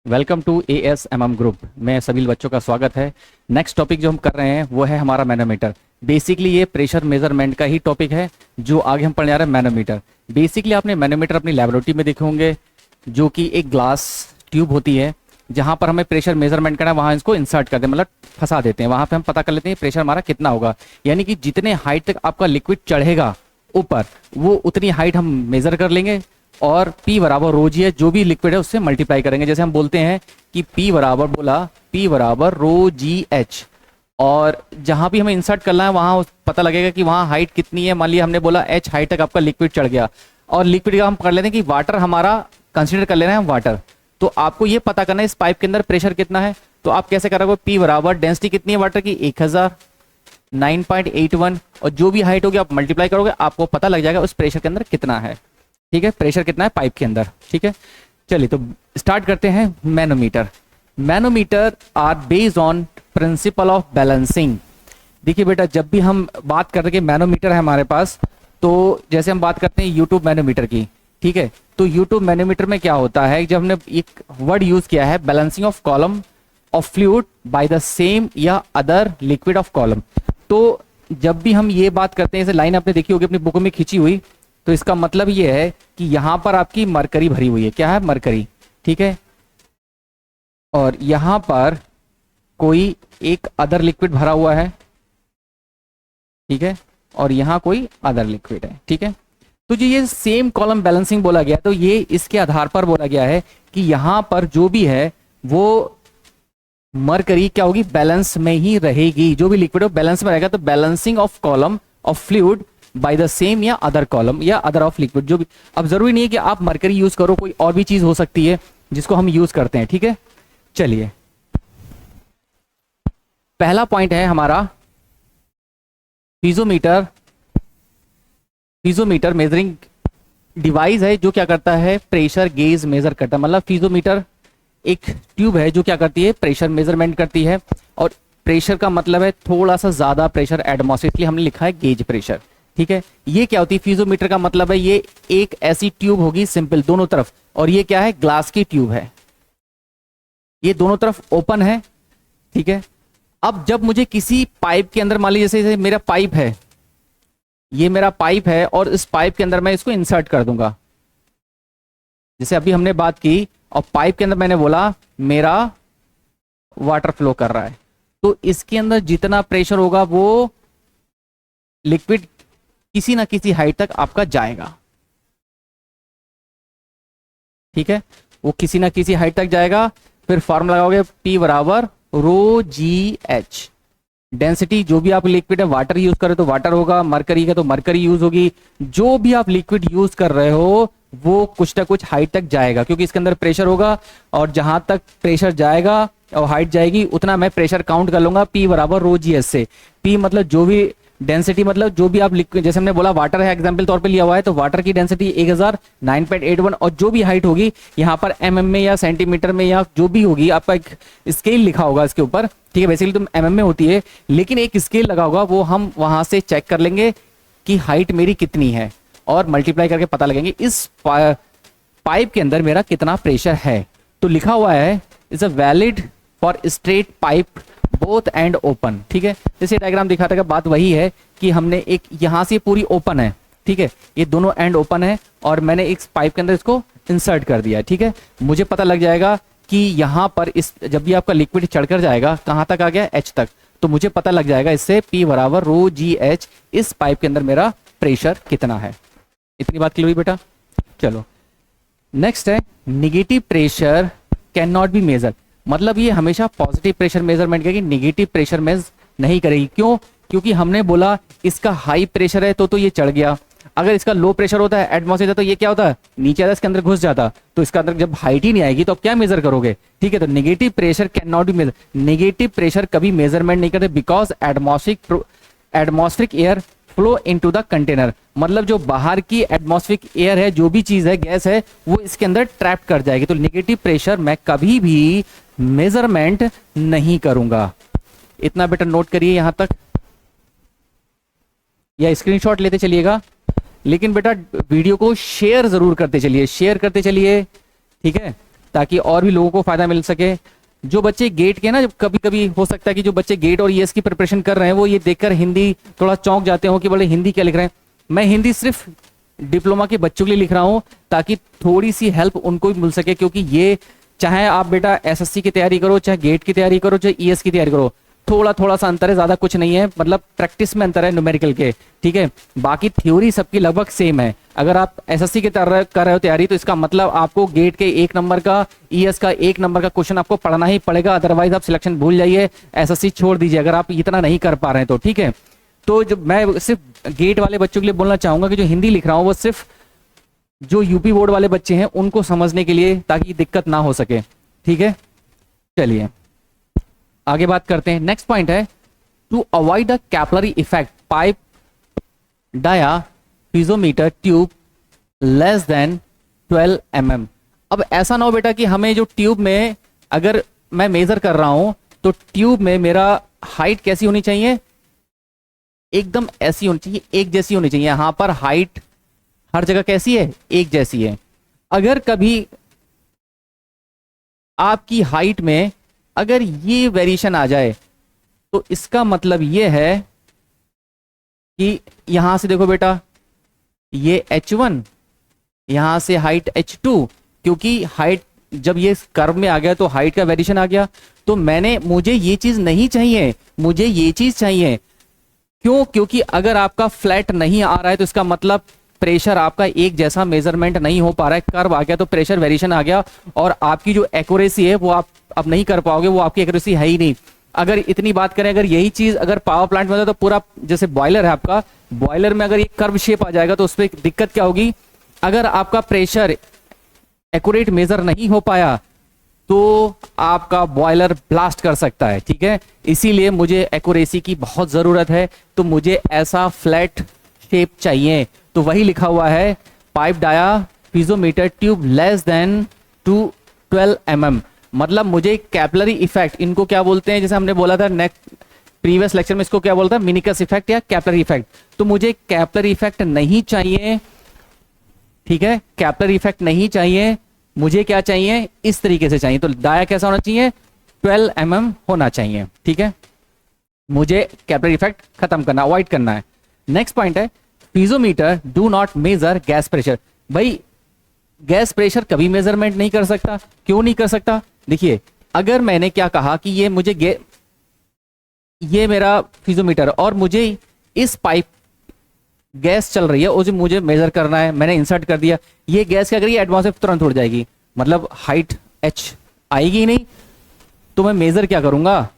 Welcome to ASMM group में सभी बच्चों का स्वागत है। नेक्स्ट टॉपिक जो हम कर रहे हैं वो है हमारा मैनोमीटर। बेसिकली ये प्रेशर मेजरमेंट का ही टॉपिक है जो आगे हम पढ़ने जा रहे हैं। मैनोमीटर बेसिकली आपने मैनोमीटर अपनी लेबोरेटरी में देखे होंगे, जो कि एक ग्लास ट्यूब होती है जहाँ पर हमें प्रेशर मेजरमेंट करना है, वहाँ इसको इंसर्ट करते हैं, मतलब फंसा देते हैं। वहाँ पे हम पता कर लेते हैं प्रेशर हमारा कितना होगा, यानी कि जितने हाइट तक आपका लिक्विड चढ़ेगा ऊपर वो उतनी हाइट हम मेजर कर लेंगे और P बराबर रो जी है, जो भी लिक्विड है उससे मल्टीप्लाई करेंगे। जैसे हम बोलते हैं कि P बराबर रो जी एच, और जहां भी हमें इंसर्ट करना है वहां पता लगेगा कि वहां हाइट कितनी है। मान लिया हमने बोला H हाइट तक आपका लिक्विड चढ़ गया, और लिक्विड का हम कर लेते हैं कि वाटर हमारा कंसिडर कर लेना है वाटर। तो आपको ये पता करना है इस पाइप के अंदर प्रेशर कितना है। तो आप कैसे करोगे, P बराबर डेंसिटी कितनी है वाटर की 1000 9.81, और जो भी हाइट होगी आप मल्टीप्लाई करोगे, आपको पता लग जाएगा उस प्रेशर के अंदर कितना है। ठीक है, प्रेशर कितना है पाइप के अंदर। ठीक है, चलिए तो स्टार्ट करते हैं। Manometer manometer are based on principle of balancing. देखिए बेटा, जब भी हम बात कर रहे हैं मैनोमीटर है हमारे पास, तो जैसे हम बात करते हैं यूट्यूब मैनोमीटर की, ठीक है, तो यूट्यूब मैनोमीटर में क्या होता है, जब हमने एक वर्ड यूज किया है balancing of column of fluid by the same या अदर लिक्विड ऑफ कॉलम। तो जब भी हम ये बात करते हैं, जैसे लाइन आपने देखी होगी अपनी बुक में खींची हुई, तो इसका मतलब ये है कि यहां पर आपकी मरकरी भरी हुई है। क्या है, मरकरी। ठीक है, और यहां पर कोई एक अदर लिक्विड भरा हुआ है, ठीक है, और यहां कोई अदर लिक्विड है। ठीक है, तो जो ये सेम कॉलम बैलेंसिंग बोला गया, तो ये इसके आधार पर बोला गया है कि यहां पर जो भी है वो मरकरी क्या होगी, बैलेंस में ही रहेगी। जो भी लिक्विड हो बैलेंस में रहेगा। तो balancing of column of fluid by the same या अदर कॉलम या अदर ऑफ लिक्विड, जो भी। अब जरूरी नहीं है कि आप मरकरी यूज करो, कोई और भी चीज हो सकती है जिसको हम यूज करते हैं। ठीक है, चलिए पहला पॉइंट है हमारा पीजोमीटर। पीजोमीटर मेजरिंग डिवाइस है जो क्या करता है, प्रेशर गेज मेजर करता है। मतलब पीजोमीटर एक ट्यूब है जो क्या करती है, प्रेशर मेजरमेंट करती है। और प्रेशर का मतलब है थोड़ा सा ज्यादा प्रेशर एटमॉस्फेयर, इसलिए हमने लिखा है गेज प्रेशर। ठीक है, ये क्या होती है, पीजोमीटर का मतलब है ये एक ऐसी ट्यूब होगी सिंपल दोनों तरफ, और ये क्या है, ग्लास की ट्यूब है, ये दोनों तरफ ओपन है। ठीक है, अब जब मुझे किसी पाइप के अंदर, मान लीजिए जैसे मेरा पाइप है, ये मेरा पाइप है, और इस पाइप के अंदर मैं इसको इंसर्ट कर दूंगा। जैसे अभी हमने बात की और पाइप के अंदर मैंने बोला मेरा वाटर फ्लो कर रहा है, तो इसके अंदर जितना प्रेशर होगा वो लिक्विड किसी ना किसी हाइट तक आपका जाएगा। ठीक है, वो किसी ना किसी हाइट तक जाएगा। फिर फॉर्मूला लगाओगे P बराबर रो जी एच। डेंसिटी, जो भी आप लिक्विड है वाटर यूज कर रहे हो तो वाटर होगा, मरकरी का तो मरकरी यूज होगी। जो भी आप लिक्विड यूज कर रहे हो वो कुछ ना कुछ हाइट तक जाएगा, क्योंकि इसके अंदर प्रेशर होगा, और जहां तक प्रेशर जाएगा और हाइट जाएगी उतना मैं प्रेशर काउंट कर लूंगा। P बराबर रो जी एस से। P मतलब जो भी डेंसिटी, मतलब जो भी आप लिक्विड, जैसे हमने बोला वाटर है एग्जांपल तौर पे लिया हुआ है, तो वाटर की डेंसिटी 1000 9.81, और जो भी हाइट होगी यहाँ पर mm में या सेंटीमीटर में या जो भी होगी, आपका एक स्केल लिखा होगा इसके ऊपर। ठीक है, बेसिकली तो mm में होती है, लेकिन एक स्केल लगा होगा, वो हम वहां से चेक कर लेंगे कि हाइट मेरी कितनी है, और मल्टीप्लाई करके पता लगेंगे इस पाइप के अंदर मेरा कितना प्रेशर है। तो लिखा हुआ है is a valid for straight pipe both and open. ठीक है, जैसे डायग्राम दिखाता है, बात वही है कि हमने एक यहां से पूरी ओपन है, ठीक है, ये दोनों एंड ओपन है, और मैंने एक पाइप के अंदर इसको इंसर्ट कर दिया। ठीक है, मुझे पता लग जाएगा कि यहां पर इस जब भी आपका लिक्विड चढ़कर जाएगा, कहां तक आ गया, H तक, तो मुझे पता लग जाएगा इससे P बराबर रो जी एच, इस पाइप के अंदर मेरा प्रेशर कितना है। इतनी बात क्लियर हुई बेटा। चलो नेक्स्ट है negative pressure can not be measure. मतलब ये हमेशा पॉजिटिव प्रेशर मेजरमेंट करेगी, निगेटिव प्रेशर मेज नहीं करेगी। क्यों, क्योंकि हमने बोला इसका हाई प्रेशर है तो ये चढ़ गया, अगर इसका लो प्रेशर होता है एटमॉस्फेयर, तो ये क्या होता है, नीचे आता, इसके अंदर घुस जाता, तो इसका अंदर जब हाइट ही नहीं आएगी तो आप क्या मेजर करोगे। ठीक है, तो negative pressure can not be measure, negative pressure कभी मेजरमेंट नहीं करते, because atmospheric air flow into the container. मतलब जो बाहर की एटमॉस्फेरिक एयर है, जो भी चीज है, गैस है, वो इसके अंदर ट्रैप कर जाएगी। तो नेगेटिव प्रेशर मैं कभी भी मेजरमेंट नहीं करूंगा। इतना बेटा नोट करिए यहां तक, या स्क्रीनशॉट लेते चलिएगा, लेकिन बेटा वीडियो को शेयर जरूर करते चलिए, शेयर करते चलिए। ठीक है, ताकि और भी लोगों को फायदा मिल सके। जो बच्चे गेट के ना, कभी कभी हो सकता है कि जो बच्चे गेट और ईएस की प्रिपरेशन कर रहे हैं वो ये देखकर हिंदी थोड़ा चौंक जाते हो कि बोले हिंदी क्या लिख रहे हैं। मैं हिंदी सिर्फ डिप्लोमा के बच्चों के लिए लिख रहा हूँ ताकि थोड़ी सी हेल्प उनको भी मिल सके, क्योंकि ये चाहे आप बेटा एसएससी की तैयारी करो, चाहे गेट की तैयारी करो, चाहे ईएस की तैयारी करो, थोड़ा थोड़ा सा अंतर है, ज्यादा कुछ नहीं है, मतलब प्रैक्टिस में अंतर है न्यूमेरिकल के, ठीक है। बाकी थ्योरी सबकी लगभग सेम है। अगर आप एसएससी की कर रहे हो तैयारी तो इसका मतलब आपको गेट के 1 नंबर का, ईएस का 1 नंबर का क्वेश्चन आपको पढ़ना ही पड़ेगा, अदरवाइज आप सिलेक्शन भूल जाइए, एसएससी छोड़ दीजिए अगर आप इतना नहीं कर पा रहे हैं तो, ठीक है। तो जो मैं सिर्फ गेट वाले बच्चों के लिए बोलना चाहूंगा कि जो हिंदी लिख रहा हूँ वो सिर्फ जो यूपी बोर्ड वाले बच्चे हैं उनको समझने के लिए, ताकि दिक्कत ना हो सके, ठीक है। चलिए आगे बात करते हैं। नेक्स्ट पॉइंट है to avoid the capillary effect pipe dia piezometer tube less than 12 mm। अब ऐसा ना हो बेटा कि हमें जो ट्यूब में अगर मैं मेजर कर रहा हूं तो ट्यूब में मेरा हाइट कैसी होनी चाहिए, एकदम ऐसी होनी चाहिए, एक जैसी होनी चाहिए। यहां पर हाइट हर जगह कैसी है, एक जैसी है। अगर कभी आपकी हाइट में अगर ये वेरिएशन आ जाए तो इसका मतलब ये है कि यहां से देखो बेटा ये H1, यहां से हाइट H2, क्योंकि हाइट जब ये कर्व में आ गया तो हाइट का वेरिएशन आ गया। तो मुझे ये चीज नहीं चाहिए, मुझे ये चीज चाहिए। क्यों? क्योंकि अगर आपका फ्लैट नहीं आ रहा है तो इसका मतलब प्रेशर आपका एक जैसा मेजरमेंट नहीं हो पा रहा है, कर्व आ गया तो प्रेशर वेरिएशन आ गया, और आपकी जो एक्यूरेसी है वो आप अब नहीं कर पाओगे, वो आपकी एक्यूरेसी है ही नहीं। अगर इतनी बात करें, अगर यही चीज अगर पावर प्लांट में होता तो पूरा, जैसे बॉयलर है आपका, बॉयलर में अगर ये कर्व शेप आ जाएगा तो उसमें दिक्कत क्या होगी, अगर आपका प्रेशर एक्यूरेट मेजर नहीं हो पाया तो आपका बॉयलर ब्लास्ट कर सकता है, ठीक है। इसीलिए मुझे एक्यूरेसी की बहुत जरूरत है, तो मुझे ऐसा फ्लैट शेप चाहिए। तो वही लिखा हुआ है pipe dia piezometer tube less than 12 mm। मतलब मुझे कैपिलरी इफेक्ट, इनको क्या बोलते हैं, जैसे हमने बोला था नेक्स्ट प्रीवियस लेक्चर में, इसको क्या बोलता है, मिनिकस इफेक्ट या कैपिलरी इफेक्ट। तो मुझे कैपिलरी इफेक्ट नहीं चाहिए, ठीक है, कैपिलरी इफेक्ट नहीं चाहिए, मुझे क्या चाहिए, इस तरीके से चाहिए। तो डाया कैसा होना चाहिए, 12 mm होना चाहिए, ठीक है। मुझे कैपिलरी इफेक्ट खत्म करना, अवॉइड करना है। नेक्स्ट पॉइंट है piezometer do not measure gas pressure. भाई गैस प्रेशर कभी मेजरमेंट नहीं कर सकता। क्यों नहीं कर सकता? देखिए, अगर मैंने क्या कहा कि ये मेरा पीजोमीटर और मुझे इस पाइप गैस चल रही है और जो मुझे मेजर करना है, मैंने इंसर्ट कर दिया, ये गैस क्या करेगी, एटमॉस्फेयर तुरंत उड़ जाएगी, मतलब हाइट h आएगी ही नहीं, तो मैं मेजर क्या करूंगा,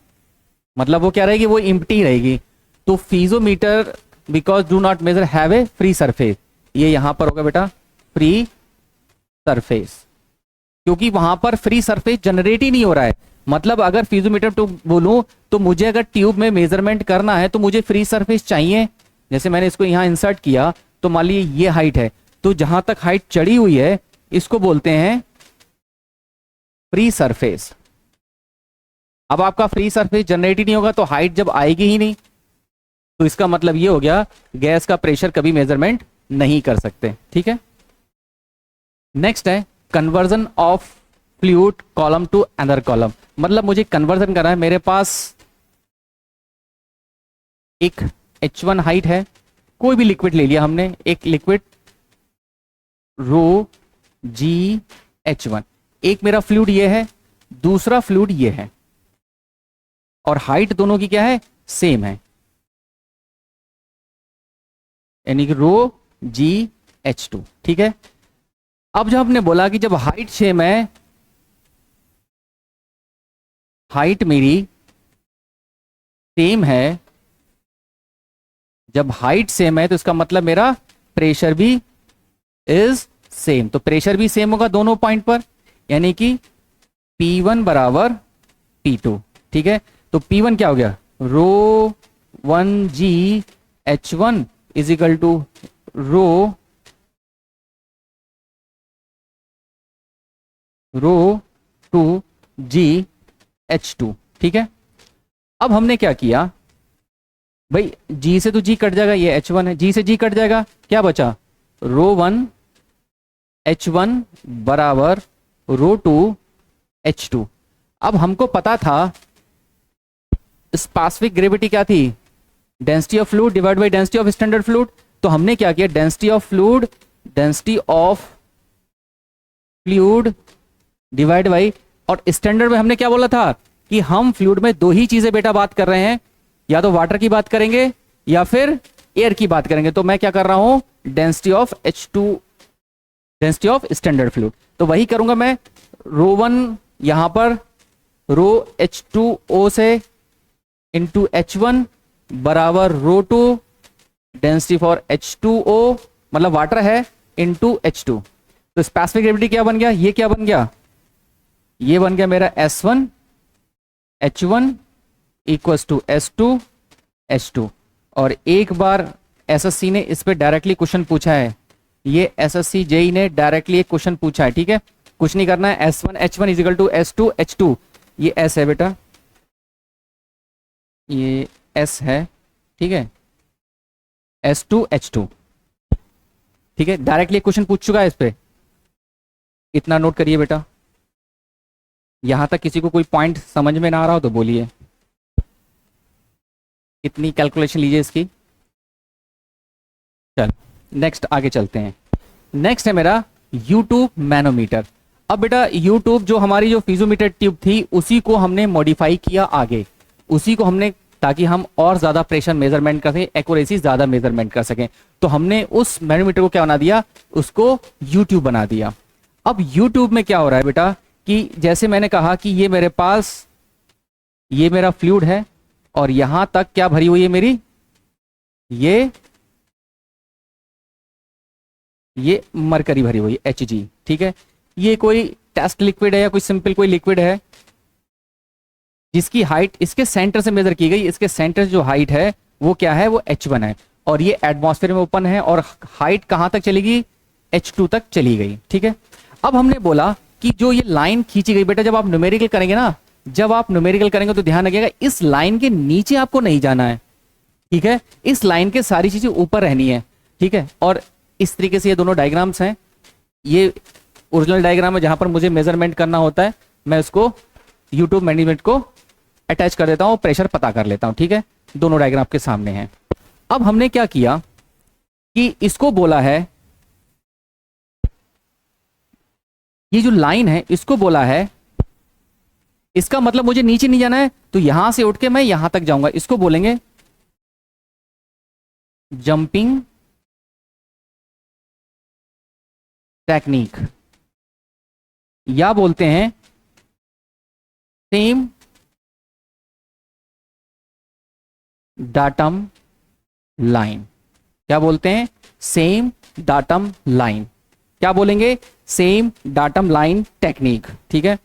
मतलब वो क्या रहेगी, वो इम्प्टी रहेगी। तो piezometer because do not measure have a free surface, ये यहां पर होगा बेटा फ्री सरफेस, क्योंकि वहां पर फ्री सरफेस जनरेट ही नहीं हो रहा है। मतलब अगर पीजोमीटर टू बोलूं तो मुझे अगर ट्यूब में मेजरमेंट करना है तो मुझे फ्री सरफेस चाहिए। जैसे मैंने इसको यहां इंसर्ट किया तो मान लीजिए ये हाइट है, तो जहां तक हाइट चढ़ी हुई है इसको बोलते हैं फ्री सरफेस। अब आपका फ्री सरफेस जनरेट ही नहीं होगा तो हाइट जब आएगी ही नहीं, तो इसका मतलब ये हो गया गैस का प्रेशर कभी मेजरमेंट नहीं कर सकते, ठीक है। नेक्स्ट है conversion of fluid column to another column. मतलब मुझे कन्वर्जन करना है, मेरे पास एक H1 हाइट है, कोई भी लिक्विड ले लिया हमने, एक लिक्विड रो GH1, एक मेरा फ्लूइड ये है, दूसरा फ्लूइड ये है, और हाइट दोनों की क्या है, सेम है, यानी कि रो GH2, ठीक है। अब जब हमने बोला कि जब हाइट सेम है, हाइट मेरी सेम है, जब हाइट सेम है तो इसका मतलब मेरा प्रेशर भी इज सेम, तो प्रेशर भी सेम होगा दोनों पॉइंट पर, यानी कि P1 बराबर P2, ठीक है। तो P1 क्या हो गया, rho 1GH1 is equal to rho 2GH2, ठीक है। अब हमने क्या किया भाई, G से तो G कट जाएगा, ये H1 है, G से G कट जाएगा, क्या बचा, रो 1 H1 बराबर रो 2 H2। अब हमको पता था स्पेसिफिक ग्रेविटी क्या थी, density of fluid divide by density of standard fluid. तो हमने क्या किया, density of fluid divide by, और स्टैंडर्ड में हमने क्या बोला था कि हम फ्लूइड में दो ही चीजें बेटा बात कर रहे हैं, या तो वाटर की बात करेंगे या फिर एयर की बात करेंगे। तो मैं क्या कर रहा हूं, density of H2, density of standard fluid, तो वही करूंगा मैं। ρ1 यहां पर रो H2O से इंटू H1 बराबर ρ2 डेंसिटी फॉर H2O मतलब वाटर है इंटू H2। तो स्पेसिफिक ग्रेविटी क्या बन गया, ये क्या बन गया, ये बन गया मेरा S1 H1 equals to S2 H2। और एक बार SSC ने इस पे डायरेक्टली क्वेश्चन पूछा है, ये SSC JEE ने डायरेक्टली एक क्वेश्चन पूछा है, ठीक है। कुछ नहीं करना है, S1 H1 is equal to S2 H2, ये S है बेटा, ये S है, ठीक है, S2 H2, ठीक है। डायरेक्टली क्वेश्चन पूछ चुका है इस पे, इतना नोट करिए बेटा। यहां तक किसी को कोई पॉइंट समझ में ना आ रहा हो तो बोलिए, इतनी कैलकुलेशन लीजिए इसकी। चल नेक्स्ट आगे चलते हैं। नेक्स्ट है मेरा U2 मैनोमीटर। अब बेटा U2 जो हमारी जो फिजोमीटर ट्यूब थी उसी को हमने मॉडिफाई किया आगे, उसी को हमने, ताकि हम और ज्यादा प्रेशर मेजरमेंट कर सकें, एक्यूरेसी ज्यादा मेजरमेंट कर सकें, तो हमने उस मैनोमीटर को क्या बना दिया, उसको U2 बना दिया। अब U2 में क्या हो रहा है बेटा कि जैसे मैंने कहा कि ये मेरे पास, ये मेरा फ्लूइड है और यहां तक क्या भरी हुई है मेरी, ये मरकरी भरी हुई है Hg, ठीक है। ये कोई टेस्ट लिक्विड है या कोई सिंपल कोई लिक्विड है जिसकी हाइट इसके सेंटर से मेजर की गई, इसके सेंटर जो हाइट है वो क्या है, वो H1 है, और ये एटमॉस्फेयर में ओपन है और हाइट कहां तक चलेगी, H2 तक चली गई, ठीक है। अब हमने बोला कि जो ये लाइन खींची गई बेटा, जब आप न्यूमेरिकल करेंगे ना, जब आप न्यूमेरिकल करेंगे तो ध्यान रखिएगा इस लाइन के नीचे आपको नहीं जाना है, ठीक है। इस लाइन के सारी चीजें ऊपर रहनी है, ठीक है। और इस तरीके से ये दोनों डायग्राम्स हैं, ये ओरिजिनल डायग्राम है जहां पर मुझे मेजरमेंट करना होता है, मैं उसको U2 मैनेजमेंट को अटैच कर देता हूं, प्रेशर पता कर लेता हूं, ठीक है। दोनों डायग्राम आपके सामने हैं। अब हमने क्या किया कि इसको बोला है, ये जो लाइन है इसको बोला है, इसका मतलब मुझे नीचे नहीं जाना है, तो यहां से उठ के मैं यहां तक जाऊंगा, इसको बोलेंगे जंपिंग टेक्निक, या बोलते हैं सेम डाटम लाइन। क्या बोलते हैं, सेम डाटम लाइन, क्या बोलेंगे, सेम डाटम लाइन टेक्निक, ठीक है।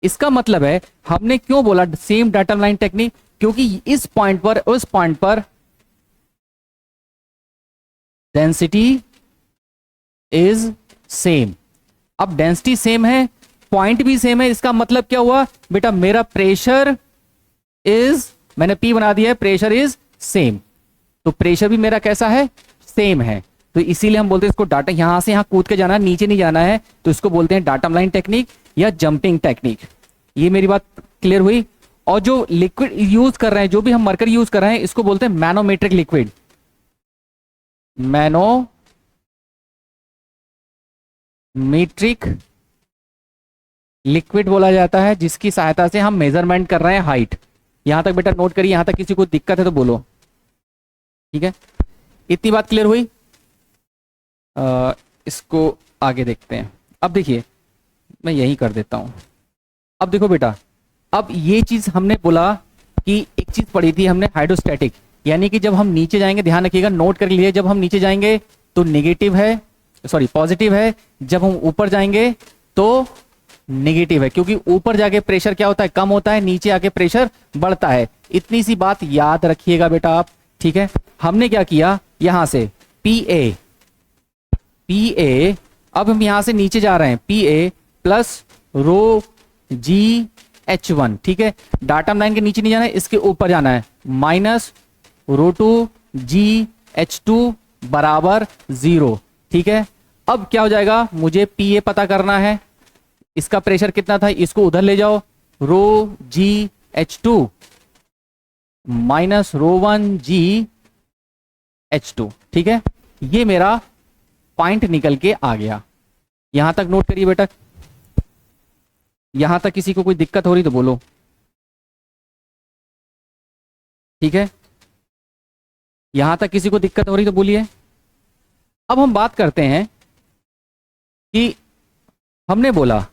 इसका मतलब है हमने क्यों बोला सेम डाटम लाइन टेक्निक, क्योंकि इस पॉइंट पर, उस पॉइंट पर डेंसिटी इज सेम। अब डेंसिटी सेम है, पॉइंट भी सेम है, इसका मतलब क्या हुआ बेटा, मेरा प्रेशर इज, मैंने P बना दिया है, प्रेशर इज सेम, तो प्रेशर भी मेरा कैसा है, सेम है। तो इसीलिए हम बोलते हैं इसको डाटा, यहां से यहां कूद के जाना है, नीचे नहीं जाना है, तो इसको बोलते हैं डाटम लाइन टेक्निक या जंपिंग टेक्निक। ये मेरी बात क्लियर हुई। और जो लिक्विड यूज कर रहे हैं, जो भी हम मरकरी यूज कर रहे हैं, इसको बोलते हैं मैनोमेट्रिक लिक्विड, मैनोमेट्रिक लिक्विड बोला जाता है, जिसकी सहायता से हम मेजरमेंट कर रहे हैं हाइट। यहां तक बेटा नोट करिए, यहां तक किसी को दिक्कत है तो बोलो, ठीक है। इतनी बात क्लियर हुई। इसको आगे देखते हैं। अब देखिए मैं यही कर देता हूं। अब देखो बेटा, अब ये चीज हमने बोला कि एक चीज पढ़ी थी हमने, हाइड्रोस्टैटिक, यानी कि जब हम नीचे जाएंगे, ध्यान रखिएगा, नोट कर लीजिए, जब हम नीचे जाएंगे तो नेगेटिव है, सॉरी पॉजिटिव है, जब हम ऊपर जाएंगे तो नेगेटिव है, क्योंकि ऊपर जाके प्रेशर क्या होता है, कम होता है, नीचे आके प्रेशर बढ़ता है। इतनी सी बात याद रखिएगा बेटा आप, ठीक है। हमने क्या किया, यहां से PA, अब हम यहां से नीचे जा रहे हैं, PA प्लस रो GH1, ठीक है। डाटम लाइन के नीचे नहीं जाना है, इसके ऊपर जाना है, माइनस रो2 GH2 बराबर 0, ठीक है। अब क्या हो जाएगा, मुझे पी ए पता करना है, इसका प्रेशर कितना था, इसको उधर ले जाओ, row G H two minus row one G H two. ठीक है, ये मेरा पॉइंट निकल के आ गया। यहां तक नोट करिए बेटा, यहां तक किसी को कोई दिक्कत हो रही तो बोलो। ठीक है, यहां तक किसी को दिक्कत हो रही तो बोलिए। अब हम बात करते हैं कि हमने बोला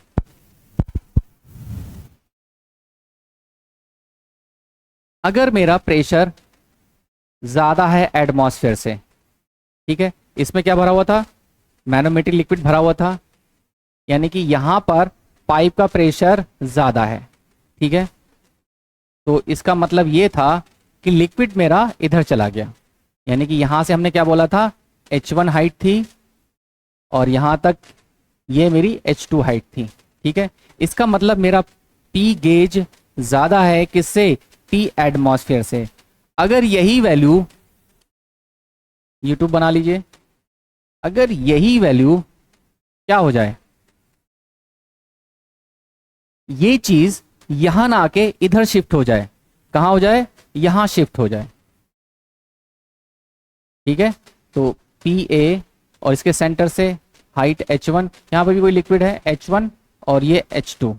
अगर मेरा प्रेशर ज्यादा है एटमॉस्फेयर से, ठीक है, इसमें क्या भरा हुआ था, मैनोमेट्रिक लिक्विड भरा हुआ था, यानी कि यहां पर पाइप का प्रेशर ज्यादा है। ठीक है, तो इसका मतलब ये था कि लिक्विड मेरा इधर चला गया, यानी कि यहां से हमने क्या बोला था, H1 हाइट थी और यहां तक ये मेरी H2 हाइट थी। ठीक है, इसका मतलब मेरा P गेज ज्यादा है किससे, P एटमॉस्फेयर से। अगर यही वैल्यू, यूट्यूब बना लीजिए, अगर यही वैल्यू क्या हो जाए, ये चीज यहां ना आके इधर शिफ्ट हो जाए, कहां हो जाए, यहां शिफ्ट हो जाए। ठीक है, तो पी ए और इसके सेंटर से हाइट H1, यहां पर भी कोई लिक्विड है H1 और ये H2,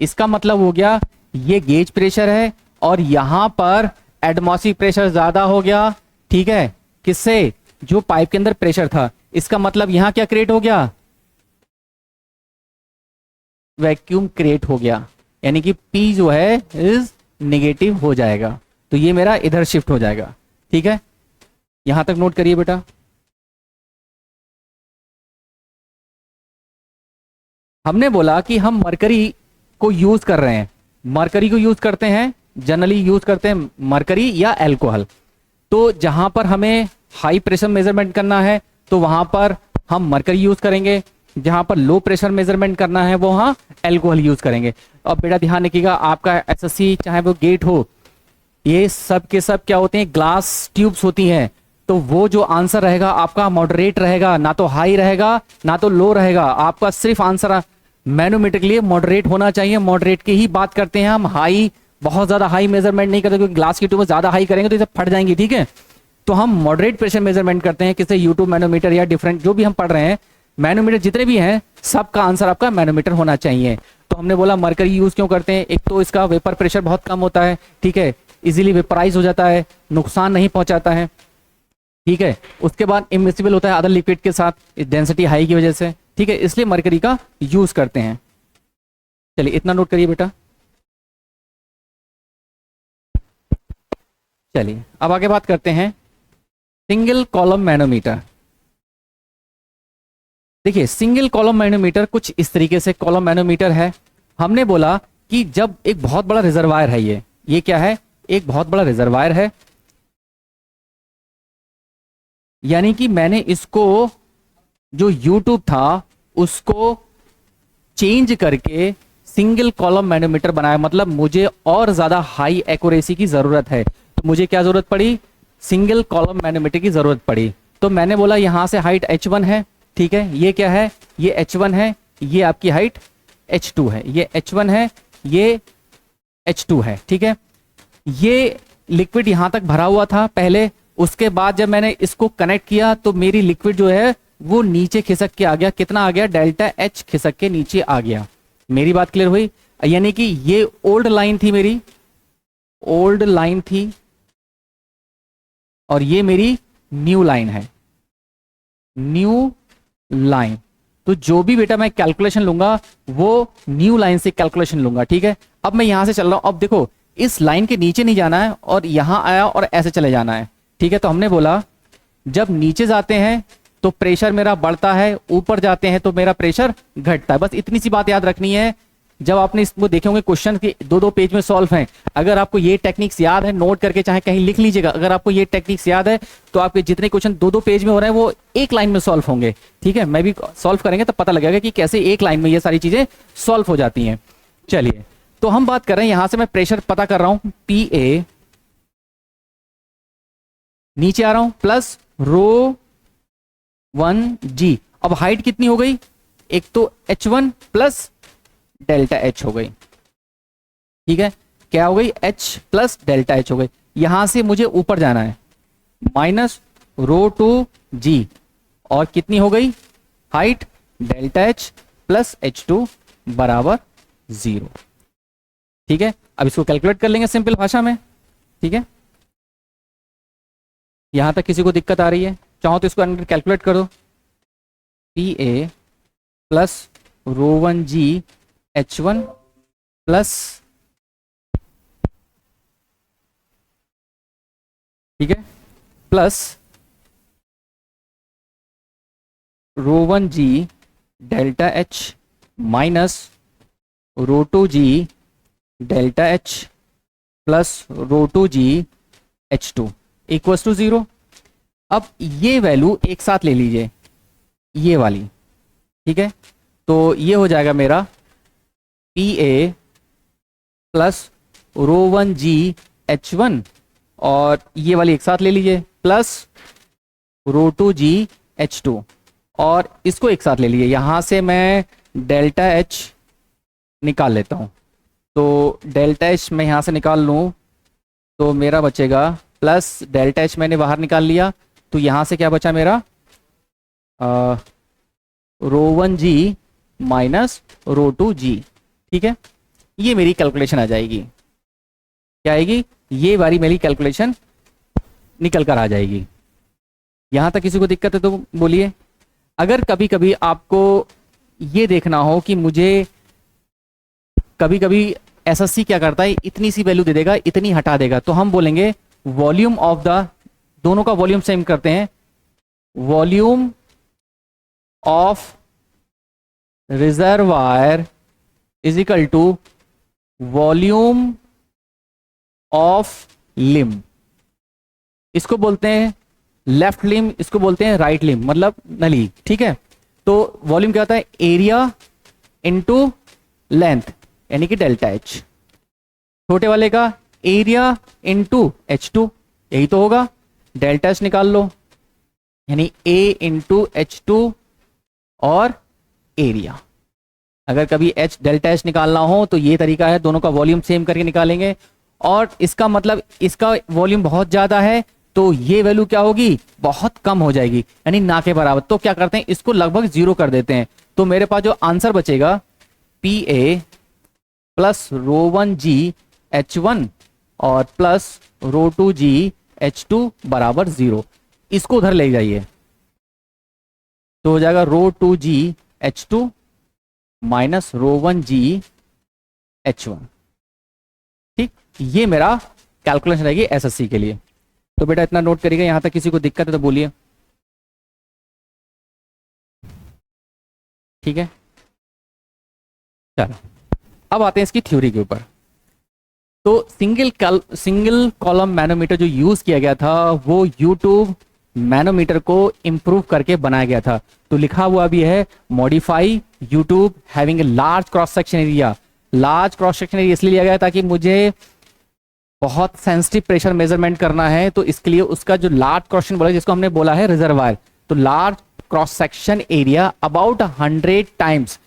इसका मतलब हो गया ये गेज प्रेशर है और यहां पर एटमॉस्फेरिक प्रेशर ज्यादा हो गया। ठीक है, किससे, जो पाइप के अंदर प्रेशर था। इसका मतलब यहां क्या क्रिएट हो गया, वैक्यूम क्रिएट हो गया, यानी कि P जो है इज नेगेटिव हो जाएगा, तो ये मेरा इधर शिफ्ट हो जाएगा। ठीक है, यहां तक नोट करिए बेटा। हमने बोला कि हम मरकरी को यूज कर रहे हैं, मरकरी को यूज करते हैं, जनरली यूज करते हैं मरकरी या अल्कोहल। तो जहां पर हमें हाई प्रेशर मेजरमेंट करना है तो वहां पर हम मरकरी यूज करेंगे, जहां पर लो प्रेशर मेजरमेंट करना है वो वहां अल्कोहल यूज करेंगे। अब बेटा ध्यान रखिएगा, आपका एसएससी चाहे वो गेट हो, ये सब के सब क्या होते हैं, ग्लास ट्यूब्स होती हैं, तो वो जो आंसर रहेगा आपका मॉडरेट रहेगा, ना तो हाई रहेगा ना तो लो रहेगा। आपका सिर्फ आंसर मैनोमीटर के लिए मॉडरेट होना चाहिए, मॉडरेट की ही बात करते हैं हम, हाई बहुत ज्यादा हाई मेजरमेंट नहीं करते, क्योंकि ग्लास की ट्यूब में ज्यादा हाई करेंगे तो इसे फट जाएंगी। ठीक है, तो हम मॉडरेट प्रेशर मेजरमेंट करते हैं, किससे, यूट्यूब मैनोमीटर या डिफरेंट जो भी हम पढ़ रहे हैं, मैनोमीटर जितने भी हैं सबका आंसर आपका मैनोमीटर होना चाहिए। तो हमने बोला मरकरी यूज क्यों करते हैं, एक तो इसका वेपर प्रेशर बहुत कम होता है, ठीक है, इजीली वेपराइज हो जाता है, नुकसान नहीं पहुंचाता है। ठीक है, उसके बाद इमिसिबल होता है अदर लिक्विड के साथ डेंसिटी हाई की वजह से। ठीक है, इसलिए मरकरी का यूज करते हैं। चलिए इतना नोट करिए बेटा। चलिए अब आगे बात करते हैं सिंगल कॉलम मैनोमीटर। देखिए सिंगल कॉलम मैनोमीटर कुछ इस तरीके से कॉलम मैनोमीटर है। हमने बोला कि जब एक बहुत बड़ा रिजर्वायर है, ये क्या है, एक बहुत बड़ा रिजर्वायर है, यानी कि मैंने इसको जो यूट्यूब था उसको चेंज करके सिंगल कॉलम मैनोमीटर बनाया, मतलब मुझे और ज्यादा हाई एक्यूरेसी की जरूरत है, तो मुझे क्या जरूरत पड़ी, सिंगल कॉलम मैनोमीटर की जरूरत पड़ी। तो मैंने बोला यहां से हाइट H1 है, ठीक है, ये क्या है, ये H1 है, ये आपकी हाइट H2 है, ये H1 है, ये H2 है। ठीक है, ये लिक्विड यहां तक भरा हुआ था पहले, उसके बाद जब मैंने इसको कनेक्ट किया तो मेरी लिक्विड जो है वो नीचे खिसक के आ गया, कितना आ गया, डेल्टा H खिसक के नीचे आ गया। मेरी बात क्लियर हुई, यानी कि ये ओल्ड लाइन थी, मेरी ओल्ड लाइन थी और ये मेरी न्यू लाइन है, न्यू लाइन। तो जो भी बेटा मैं कैलकुलेशन लूंगा वो न्यू लाइन से कैलकुलेशन लूंगा। ठीक है, अब मैं यहां से चल रहा हूं, अब देखो इस लाइन के नीचे नहीं जाना है और यहां आया और ऐसे चले जाना है। ठीक है, तो हमने बोला जब नीचे जाते हैं तो प्रेशर मेरा बढ़ता है, ऊपर जाते हैं तो मेरा प्रेशर घटता है। बस इतनी सी बात याद रखनी है। जब आपने इसको देखे होंगे क्वेश्चन की 2-2 पेज में सॉल्व हैं, अगर आपको ये टेक्निक्स याद है नोट करके चाहे कहीं लिख लीजिएगा, अगर आपको ये टेक्निक्स याद है तो आपके जितने क्वेश्चन 2-2 पेज में हो रहे हैं वो एक लाइन में सॉल्व होंगे। ठीक है, मैं भी सॉल्व करेंगे तो पता लगेगा कि कैसे एक लाइन में ये सारी चीजें सॉल्व हो जाती हैं। चलिए, तो हम बात कर रहे हैं, यहां से मैं प्रेशर पता कर रहा हूं PA, नीचे आ रहा हूं प्लस रो 1G, अब हाइट कितनी हो गई, एक तो h1 प्लस डेल्टा h हो गई, ठीक है, क्या हो गई, h प्लस डेल्टा h हो गई। यहां से मुझे ऊपर जाना है, माइनस रो टू जी, और कितनी हो गई height, delta h plus h2 बराबर 0। ठीक है, अब इसको कैलकुलेट कर लेंगे सिंपल भाषा में। ठीक है, यहां तक किसी को दिक्कत आ रही है, चाहो तो इसको अंदर कैलकुलेट करो, P A plus rho one G h1 plus, ठीक है, plus rho one G delta h minus row two G delta h plus rho two G h2 equals to 0। अब ये वैल्यू एक साथ ले लीजिए, ये वाली, ठीक है, तो ये हो जाएगा मेरा P A plus rho one G h1, और ये वाली एक साथ ले लीजिए, plus rho two G h2, और इसको एक साथ ले लीजिए। यहां से मैं डेल्टा h निकाल लेता हूं, तो डेल्टा h मैं यहां से निकाल लूं तो मेरा बचेगा प्लस डेल्टा h मैंने बाहर निकाल लिया, तो यहां से क्या बचा मेरा, रो वन जी माइनस रो टू जी। ठीक है, ये मेरी कैलकुलेशन आ जाएगी, क्या आएगी, ये वाली मेरी कैलकुलेशन निकल कर आ जाएगी। यहां तक किसी को दिक्कत है तो बोलिए। अगर कभी कभी आपको ये देखना हो कि मुझे, कभी कभी एसएससी क्या करता है, इतनी सी वैल्यू दे देगा, इतनी हटा देगा, तो हम बोलेंगे वॉल्यूम ऑफ द, दोनों का वॉल्यूम सेम करते हैं, volume of reservoir is equal to volume of limb. इसको बोलते हैं लेफ्ट लिम्ब, इसको बोलते हैं राइट लिम्ब, मतलब नली। ठीक है, तो वॉल्यूम क्या होता है, एरिया इनटू लेंथ, यानी कि डेल्टा एच। छोटे वाले का एरिया इनटू h2, यही तो होगा, डेल्टा एच निकाल लो, यानी a इंटू h2 और एरिया। अगर कभी h डेल्टा h निकालना हो तो ये तरीका है, दोनों का वॉल्यूम सेम करके निकालेंगे। और इसका मतलब इसका वॉल्यूम बहुत ज्यादा है तो ये वैल्यू क्या होगी, बहुत कम हो जाएगी, यानी ना के बराबर। तो क्या करते हैं, इसको लगभग 0 कर देते हैं, तो मेरे पास जो आंसर बचेगा P A plus rho one G h1 और plus rho two G h2 बराबर 0। इसको उधर ले जाइए तो हो जाएगा row two G h2 minus row one G h1। ठीक, ये मेरा कैलकुलेशन रहेगी एसएससी के लिए। तो बेटा इतना नोट करिएगा, यहां तक किसी को दिक्कत है तो बोलिए। ठीक है, चलो अब आते हैं इसकी थ्योरी के ऊपर। तो सिंगल कॉलम मैनोमीटर जो यूज किया गया था वो यूट्यूब मैनोमीटर को इंप्रूव करके बनाया गया था। तो लिखा हुआ भी है modify YouTube having a large cross section area. Large cross section area इसलिए लिया गया ताकि मुझे बहुत सेंसिटिव प्रेशर मेजरमेंट करना है, तो इसके लिए उसका जो लार्ज क्रॉस सेक्शन बोला, जिसको हमने बोला है रिजर्वायर, तो large cross section area about 100 times.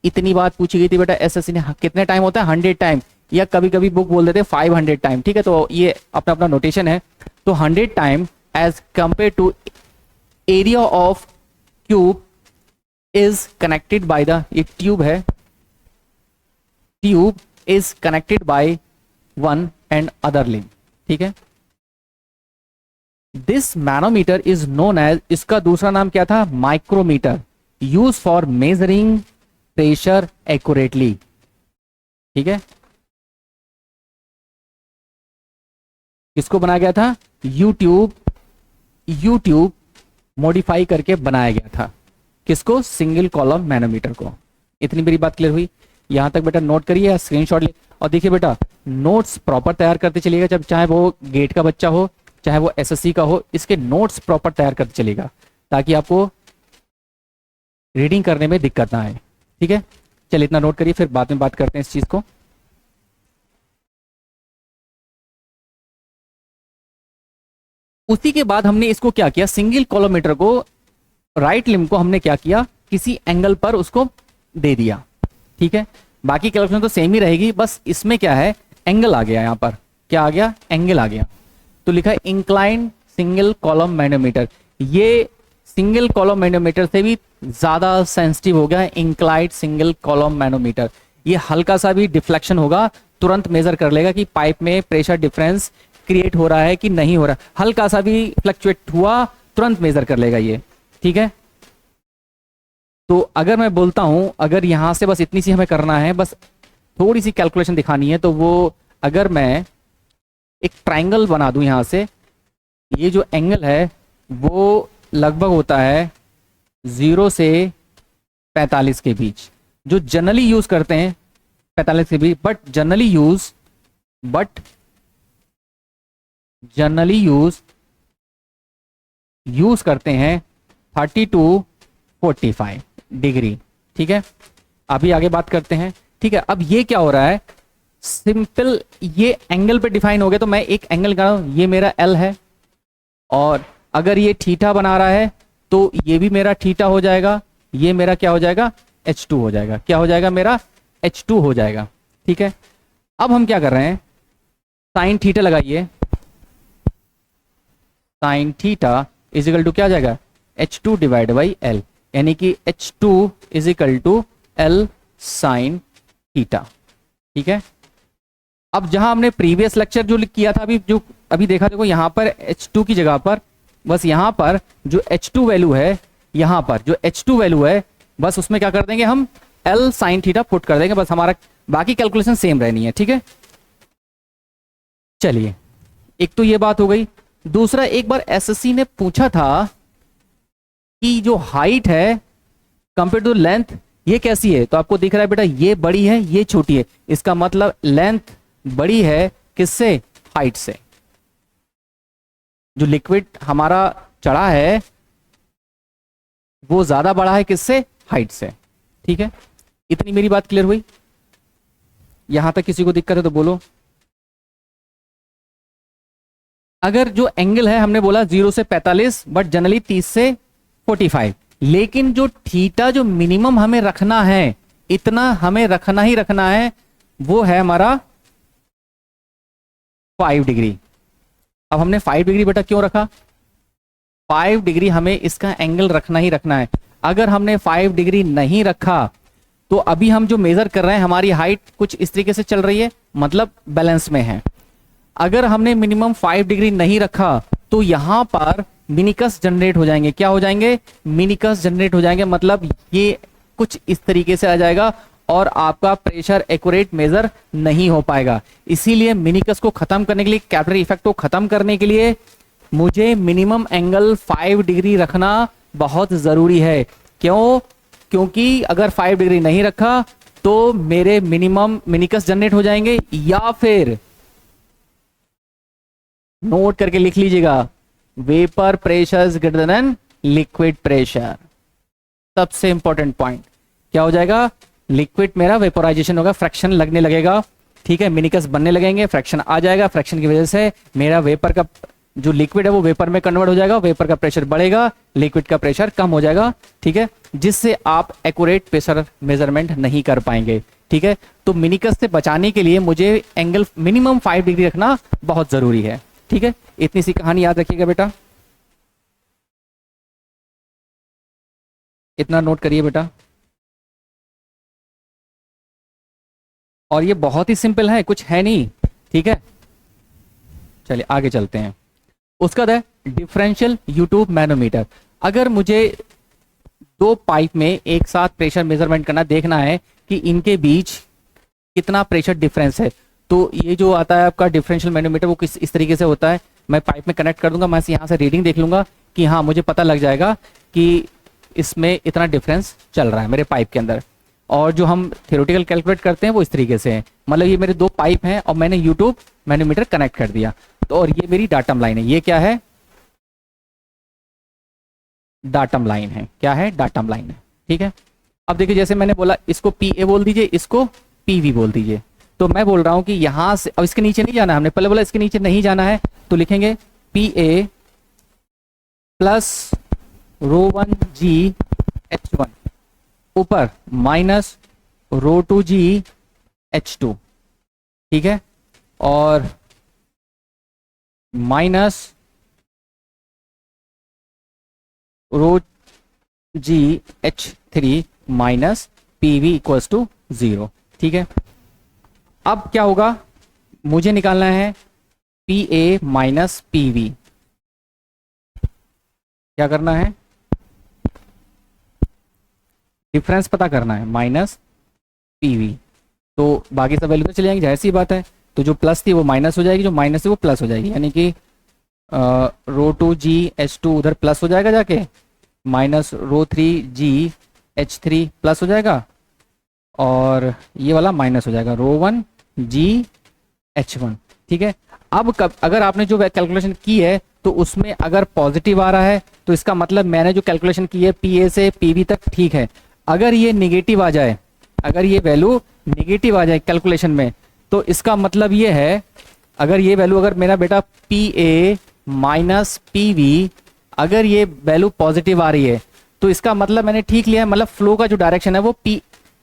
इतनी बात पूछी गई थी बेटा एसएससी ने, कितने टाइम होता है, 100 टाइम, या कभी कभी बुक बोल देते 500 टाइम। ठीक है, तो ये अपना अपना नोटेशन है। तो 100 time as compare to area of cube is connected by the, ये ट्यूब है, tube is connected by one end other link. ठीक है, this manometer is known as, इसका दूसरा नाम क्या था, micrometer, use for measuring pressure accurately. ठीक है, किसको बनाया गया था, यूट्यूब मॉडिफाई करके बनाया गया था, किसको, सिंगल कॉलम मैनोमीटर को। इतनी बड़ी बात क्लियर हुई। यहां तक बेटा नोट करिए, स्क्रीनशॉट ले, और देखिए बेटा नोट्स प्रॉपर तैयार करते चलिएगा, जब चाहे वो गेट का बच्चा हो चाहे वो एसएससी का हो, इसके नोट्स प्रॉपर तैयार करते चलिएगा ताकि आपको रीडिंग करने में दिक्कत ना आए। ठीक है, चलिए इतना नोट करिए, फिर बाद में बात करते हैं इस चीज को। उसी के बाद हमने इसको क्या किया, सिंगल कॉलोमीटर को राइट लिम्ब को हमने क्या किया, किसी एंगल पर उसको दे दिया, ठीक है। बाकी कैलकुलेशन तो सेम ही रहेगी, बस इसमें क्या है, एंगल आ गया, यहाँ पर क्या आ गया, एंगल आ गया। तो लिखा है इंक्लाइन सिंगल कॉलम मैनोमीटर। ये सिंगल कॉलम मैनोमीटर से भी ज्यादा सेंसिटिव हो गया इंक्लाइंड सिंगल कॉलम मैनोमीटर। ये हल्का सा भी डिफ्लेक्शन होगा तुरंत मेजर कर लेगा कि पाइप में प्रेशर डिफरेंस क्रिएट हो रहा है कि नहीं हो रहा, हल्का सा भी फ्लक्चुएट हुआ तुरंत मेजर कर लेगा ये, ठीक है। तो अगर मैं बोलता हूं, अगर यहां से बस इतनी सी हमें करना है, बस थोड़ी सी कैलकुलेशन दिखानी है, तो वो अगर मैं एक ट्राइंगल बना दूं यहां से, ये जो एंगल है वो लगभग होता है 0 से 45 के बीच, जो जनरली यूज करते हैं 45 के बीच, बट जनरली यूज करते हैं 30 to 45 डिग्री, ठीक है। अभी आगे बात करते हैं, ठीक है। अब ये क्या हो रहा है, सिंपल ये एंगल पे डिफाइन हो गया, तो मैं एक एंगल कर रहा हूं, ये मेरा एल है, और अगर ये थीटा बना रहा है तो ये भी मेरा थीटा हो जाएगा, ये मेरा क्या हो जाएगा, H2 हो जाएगा, क्या हो जाएगा, मेरा H2 हो जाएगा, ठीक है। अब हम क्या कर रहे हैं, साइन थीटा लगाइए, sine theta is equal to क्या आ जाएगा, H2 डिवाइड बाई L, यानी कि H2 is equal to L sine theta, ठीक है। अब जहां हमने प्रीवियस लेक्चर जो किया था, अभी देखा, देखो यहां पर H2 की जगह पर बस यहां पर जो H2 वैल्यू है, यहां पर जो H2 वैल्यू है, बस उसमें क्या कर देंगे हम, L साइन थीटा पुट कर देंगे, बस हमारा बाकी कैलकुलेशन सेम रहनी है, ठीक है। चलिए, एक तो ये बात हो गई। दूसरा, एक बार एसएससी ने पूछा था कि जो हाइट है कंपेयर टू लेंथ ये कैसी है, तो आपको दिख रहा है बेटा, ये बड़ी है, ये छोटी है, इसका मतलब लेंथ बड़ी है किससे, हाइट से। जो लिक्विड हमारा चढ़ा है वो ज्यादा बड़ा है किससे, हाइट से, ठीक है। इतनी मेरी बात क्लियर हुई? यहां तक किसी को दिक्कत है तो बोलो। अगर जो एंगल है हमने बोला 0 से 45, बट जनरली 30 से 45, लेकिन जो थीटा जो मिनिमम हमें रखना है, इतना हमें रखना ही रखना है, वो है हमारा 5 डिग्री। अब हमने 5 डिग्री बेटा क्यों रखा, 5 डिग्री हमें इसका एंगल रखना ही रखना है। अगर हमने 5 डिग्री नहीं रखा तो अभी हम जो मेजर कर रहे हैं, हमारी हाइट कुछ इस तरीके से चल रही है, मतलब बैलेंस में है। अगर हमने मिनिमम 5 डिग्री नहीं रखा तो यहां पर मिनिकस जनरेट हो जाएंगे, क्या हो जाएंगे, मिनिकस जनरेट हो जाएंगे, मतलब ये कुछ इस तरीके से आ जाएगा और आपका प्रेशर एक्यूरेट मेजर नहीं हो पाएगा। इसीलिए मिनिकस को खत्म करने के लिए, कैपिलरी इफेक्ट को खत्म करने के लिए मुझे मिनिमम एंगल 5 डिग्री रखना बहुत जरूरी है। क्यों? क्योंकि अगर 5 डिग्री नहीं रखा तो मेरे मिनिमम मिनिकस जनरेट हो जाएंगे, या फिर नोट करके लिख लीजिएगा, vapour pressure is greater than liquid pressure. सबसे इंपॉर्टेंट पॉइंट क्या हो जाएगा, लिक्विड मेरा वेपोराइजेशन होगा, फ्रैक्शन लगने लगेगा, ठीक है, मिनिकस बनने लगेंगे, फ्रैक्शन आ जाएगा, फ्रैक्शन की वजह से मेरा वेपर का जो लिक्विड है वो वेपर में कन्वर्ट हो जाएगा, वेपर का प्रेशर बढ़ेगा, लिक्विड का प्रेशर कम हो जाएगा, ठीक है, जिससे आप एक्यूरेट प्रेशर मेजरमेंट नहीं कर पाएंगे, ठीक है। तो मिनिकस से बचाने के लिए मुझे एंगल मिनिमम 5 डिग्री रखना बहुत जरूरी है, ठीक है। इतनी सी कहानी याद रखिएगा बेटा, इतना नोट करिए बेटा। और ये बहुत ही सिंपल है, कुछ है नहीं, ठीक है। चलिए आगे चलते हैं। उसका है डिफरेंशियल यूट्यूब मैनोमीटर। अगर मुझे 2 पाइप में एक साथ प्रेशर मेजरमेंट करना, देखना है कि इनके बीच कितना प्रेशर डिफरेंस है, तो ये जो आता है आपका डिफरेंशियल मैनोमीटर, वो किस इस तरीके से होता है। मैं पाइप में कनेक्ट कर दूंगा, मैं यहाँ से रीडिंग देख लूंगा कि हाँ, मुझे पता लग जाएगा कि इसमें इतना डिफरेंस चल रहा है मेरे पाइप के अंदर। और जो हम थ्योरेटिकल कैलकुलेट करते हैं वो इस तरीके से है, मतलब ये मेरे 2 पाइप हैं और मैंने यूट्यूब मैनोमीटर कनेक्ट कर दिया, तो और ये मेरी डाटम लाइन है। ये क्या है, डाटम लाइन है, क्या है, डाटम लाइन है, ठीक है। अब देखिए, जैसे मैंने बोला, इसको PA बोल दीजिए, इसको PV बोल दीजिए। तो मैं बोल रहा हूं कि यहां से, अब इसके नीचे नहीं जाना है, हमने पहले बोला इसके नीचे नहीं जाना है, तो लिखेंगे PA प्लस ρ1GH1 ऊपर माइनस ρ2GH2, ठीक है, और minus ρGH3 minus PV equals to 0, ठीक है। अब क्या होगा, मुझे निकालना है PA माइनस PV। क्या करना है, डिफरेंस पता करना है, माइनस PV। तो बाकी सब वैल्यू तो चली जाएंगी, जाहिर सी बात है। तो जो प्लस थी वो माइनस हो जाएगी, जो माइनस थी वो प्लस हो जाएगी, यानी कि ρ2GH2 उधर प्लस हो जाएगा जाके, माइनस ρ3GH3 प्लस हो जाएगा, और ये वाला माइनस हो जाएगा ρ1GH1, ठीक है। अब अगर आपने जो कैलकुलेशन की है तो उसमें अगर पॉजिटिव आ रहा है तो इसका मतलब मैंने जो कैलकुलेशन की है PA से PV तक ठीक है। अगर ये निगेटिव आ जाए, अगर ये वैल्यू निगेटिव आ जाए कैलकुलेशन में, तो इसका मतलब ये है, अगर ये वैल्यू, अगर मेरा बेटा PA माइनस PV अगर ये वैल्यू पॉजिटिव आ रही है तो इसका मतलब मैंने ठीक लिया है, मतलब फ्लो का जो डायरेक्शन है वो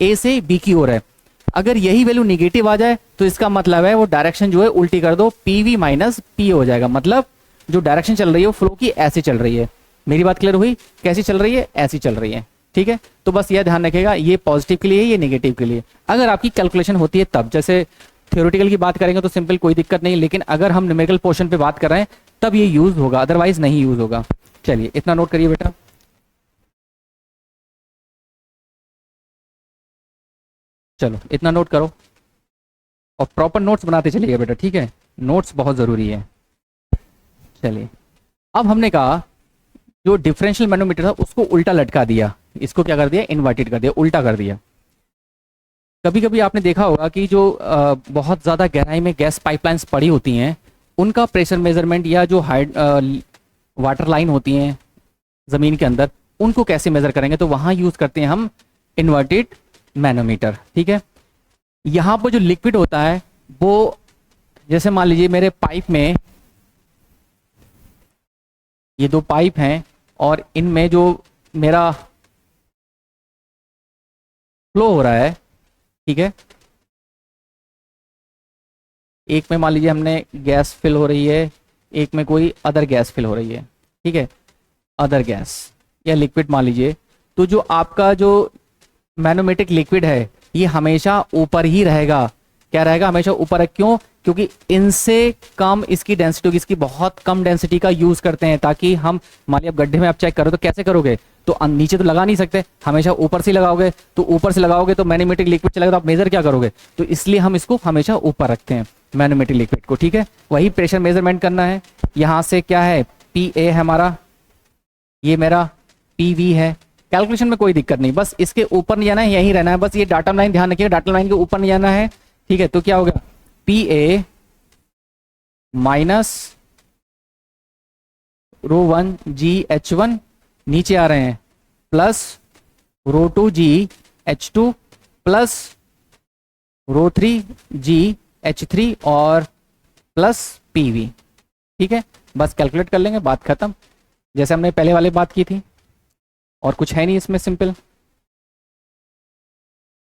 A से B की ओर है। अगर यही वैल्यू निगेटिव आ जाए तो इसका मतलब है वो डायरेक्शन जो है उल्टी कर दो, PV माइनस PA हो जाएगा, मतलब जो डायरेक्शन चल रही है वो फ्लो की ऐसी चल रही है। मेरी बात क्लियर हुई, कैसी चल रही है, ऐसी चल रही है, ठीक है। तो बस यह ध्यान रखिएगा, ये पॉजिटिव के लिए, ये नेगेटिव के लिए। अगर आपकी कैलकुलेशन होती है तब, जैसे थ्योरेटिकल की बात करेंगे तो सिंपल कोई दिक्कत नहीं, लेकिन अगर हम न्यूमेरिकल पोर्शन पे बात कर रहे हैं तब ये यूज होगा, अदरवाइज नहीं यूज होगा। चलिए इतना नोट करिए बेटा। चलो इतना नोट करो और प्रॉपर नोट्स बनाते चलिएगा बेटा, ठीक है, नोट्स बहुत जरूरी है। चलिए अब हमने कहा जो डिफरेंशियल मैनोमीटर था उसको उल्टा लटका दिया, इसको क्या कर दिया, इन्वर्टेड कर दिया, उल्टा कर दिया। कभी कभी आपने देखा होगा कि जो बहुत ज़्यादा गहराई में गैस पाइपलाइंस पड़ी होती हैं, उनका प्रेशर मेजरमेंट या जो वाटर लाइन होती हैं ज़मीन के अंदर, उनको कैसे मेज़र करेंगे, तो वहाँ यूज़ करते हैं हम इन्वर्टेड मैनोमीटर, ठीक है। यहाँ पर जो लिक्विड होता है वो, जैसे मान लीजिए मेरे पाइप में ये दो पाइप हैं और इनमें जो मेरा फ्लो हो रहा है, ठीक है, एक में मान लीजिए हमने गैस फिल हो रही है, एक में कोई अदर गैस फिल हो रही है, ठीक है, अदर गैस या लिक्विड मान लीजिए। तो जो आपका जो मैनोमेट्रिक लिक्विड है ये हमेशा ऊपर ही रहेगा, क्या रहेगा, हमेशा ऊपर है। क्यों, क्योंकि इनसे कम इसकी डेंसिटी होगी, इसकी बहुत कम डेंसिटी का यूज करते हैं, ताकि हम मान लीजिए गड्ढे में आप चेक करो तो कैसे करोगे, तो नीचे तो लगा नहीं सकते, हमेशा ऊपर से लगाओगे, तो ऊपर से लगाओगे तो मैनोमेट्रिक लिक्विड चलेगा, तो आप मेजर क्या करोगे, तो इसलिए हम इसको हमेशा ऊपर रखते हैं मैनोमेट्रिक लिक्विड को, ठीक है। वही प्रेशर मेजरमेंट करना है, यहाँ से क्या है, PA है हमारा, ये मेरा PV है। कैलकुलेशन में कोई दिक्कत नहीं, बस इसके ऊपर नहीं जाना है, यहीं रहना है, बस ये डाटा लाइन ध्यान रखिएगा, डाटा लाइन के ऊपर नहीं जाना है, ठीक है। तो क्या होगा, PA माइनस ρ1GH1 नीचे आ रहे हैं, प्लस ρ2GH2 प्लस ρ3GH3 और प्लस PV, ठीक है। बस कैलकुलेट कर लेंगे, बात खत्म, जैसे हमने पहले वाले बात की थी, और कुछ है नहीं इसमें, सिंपल।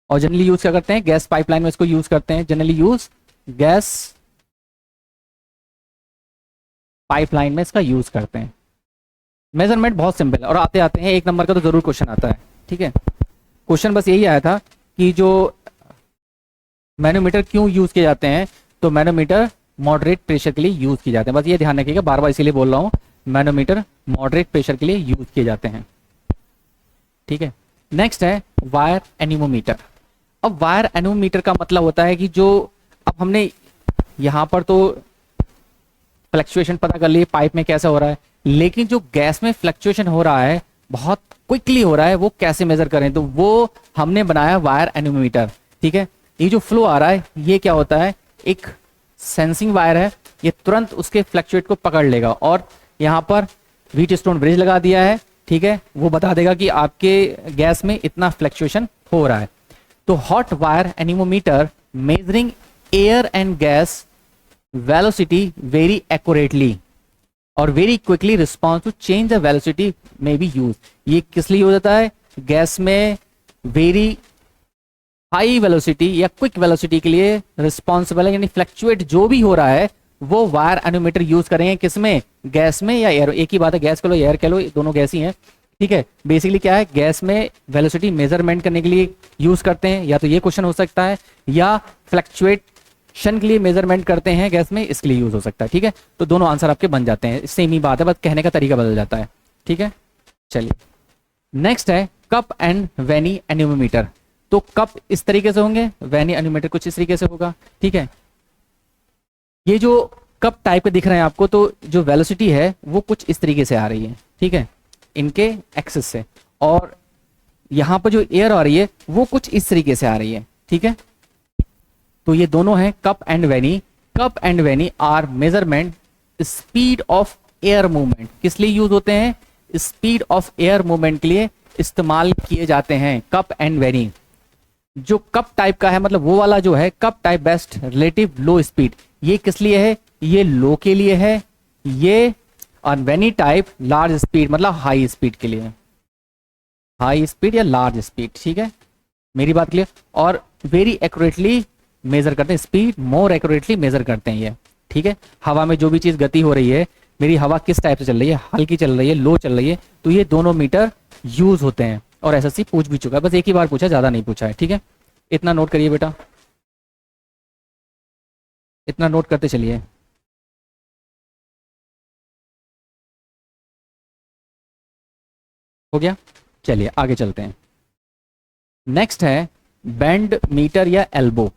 और जनरली यूज क्या करते हैं, गैस पाइपलाइन में इसको यूज करते हैं, जनरली यूज गैस पाइपलाइन में इसका यूज करते हैं। मेजरमेंट बहुत सिंपल है, और आते आते हैं एक नंबर का तो जरूर क्वेश्चन आता है, ठीक है। क्वेश्चन बस यही आया था कि जो मैनोमीटर क्यों यूज किए जाते हैं, तो मैनोमीटर मॉडरेट प्रेशर के लिए यूज किए जाते हैं, बस ये ध्यान रखिएगा, बार बार इसीलिए बोल रहा हूँ, मैनोमीटर मॉडरेट प्रेशर के लिए यूज किए जाते हैं, ठीक है। नेक्स्ट है वायर एनीमोमीटर। अब वायर एनीमोमीटर का मतलब होता है कि जो, अब हमने यहां पर तो फ्लक्चुएशन पता कर लिए पाइप में कैसा हो रहा है, लेकिन जो गैस में फ्लक्चुएशन हो रहा है, बहुत क्विकली हो रहा है, वो कैसे मेजर करें, तो वो हमने बनाया वायर एनीमोमीटर, ठीक है। ये जो फ्लो आ रहा है ये क्या होता है, एक सेंसिंग वायर है, ये तुरंत उसके फ्लक्चुएट को पकड़ लेगा, और यहाँ पर व्हीटस्टोन ब्रिज लगा दिया है, ठीक है, वो बता देगा कि आपके गैस में इतना फ्लक्चुएशन हो रहा है। तो hot wire anemometer measuring air and gas velocity very accurately, और very quickly response to change the velocity may be use. ये किस लिए हो जाता है? गैस में वेरी हाई वेलोसिटी या क्विक वेलोसिटी के लिए रिस्पॉन्सिबल है, यानी फ्लक्चुएट जो भी हो रहा है वो वायर एनोमीटर यूज करेंगे। किसमें? गैस में या एयर, एक ही बात है, गैस कह लो एयर कह लो, दोनों गैस ही हैं, ठीक है। बेसिकली क्या है, गैस में वेलोसिटी मेजरमेंट करने के लिए यूज करते हैं, या तो ये क्वेश्चन हो सकता है, या फ्लक्चुएशन के लिए मेजरमेंट करते हैं गैस में, इसके लिए यूज हो सकता है, ठीक है। तो दोनों आंसर आपके बन जाते हैं, सेम ही बात है, बस कहने का तरीका बदल जाता है, ठीक है। चलिए नेक्स्ट है कप एंड वेनी एन्यूमीटर। तो कप इस तरीके से होंगे, वेनी एन्यूमीटर कुछ इस तरीके से होगा, ठीक है। ये जो कप टाइप के दिख रहे हैं आपको, तो जो वेलोसिटी है वो कुछ इस तरीके से आ रही है, ठीक है, इनके एक्सिस से, और यहां पर जो एयर आ रही है वो कुछ इस तरीके से आ रही है, ठीक है। तो ये दोनों हैं cup and vane. Cup and vane are measurement speed of air movement. किस लिए यूज होते हैं? स्पीड ऑफ एयर मूवमेंट के लिए इस्तेमाल किए जाते हैं कप एंड वेनी। जो कप टाइप का है, मतलब वो वाला जो है कप टाइप बेस्ट रिलेटिव लो स्पीड, ये किस लिए है? ये लो के लिए है ये, और वेनी टाइप लार्ज स्पीड मतलब हाई स्पीड के लिए, हाई स्पीड या लार्ज स्पीड, ठीक है, मेरी बात क्लियर। और वेरी एक्यूरेटली मेजर करते हैं, स्पीड मोर एक्यूरेटली मेजर करते हैं ये, ठीक है। हवा में जो भी चीज गति हो रही है, मेरी हवा किस टाइप से चल रही है, हल्की चल रही है, लो चल रही है, तो ये दोनों मीटर यूज होते हैं। और एसएससी पूछ भी चुका है, बस एक ही बार पूछा, ज्यादा नहीं पूछा है, ठीक है। इतना नोट करिए बेटा, इतना नोट करते चलिए। हो गया, चलिए आगे चलते हैं। नेक्स्ट है बेंड मीटर या एल्बो।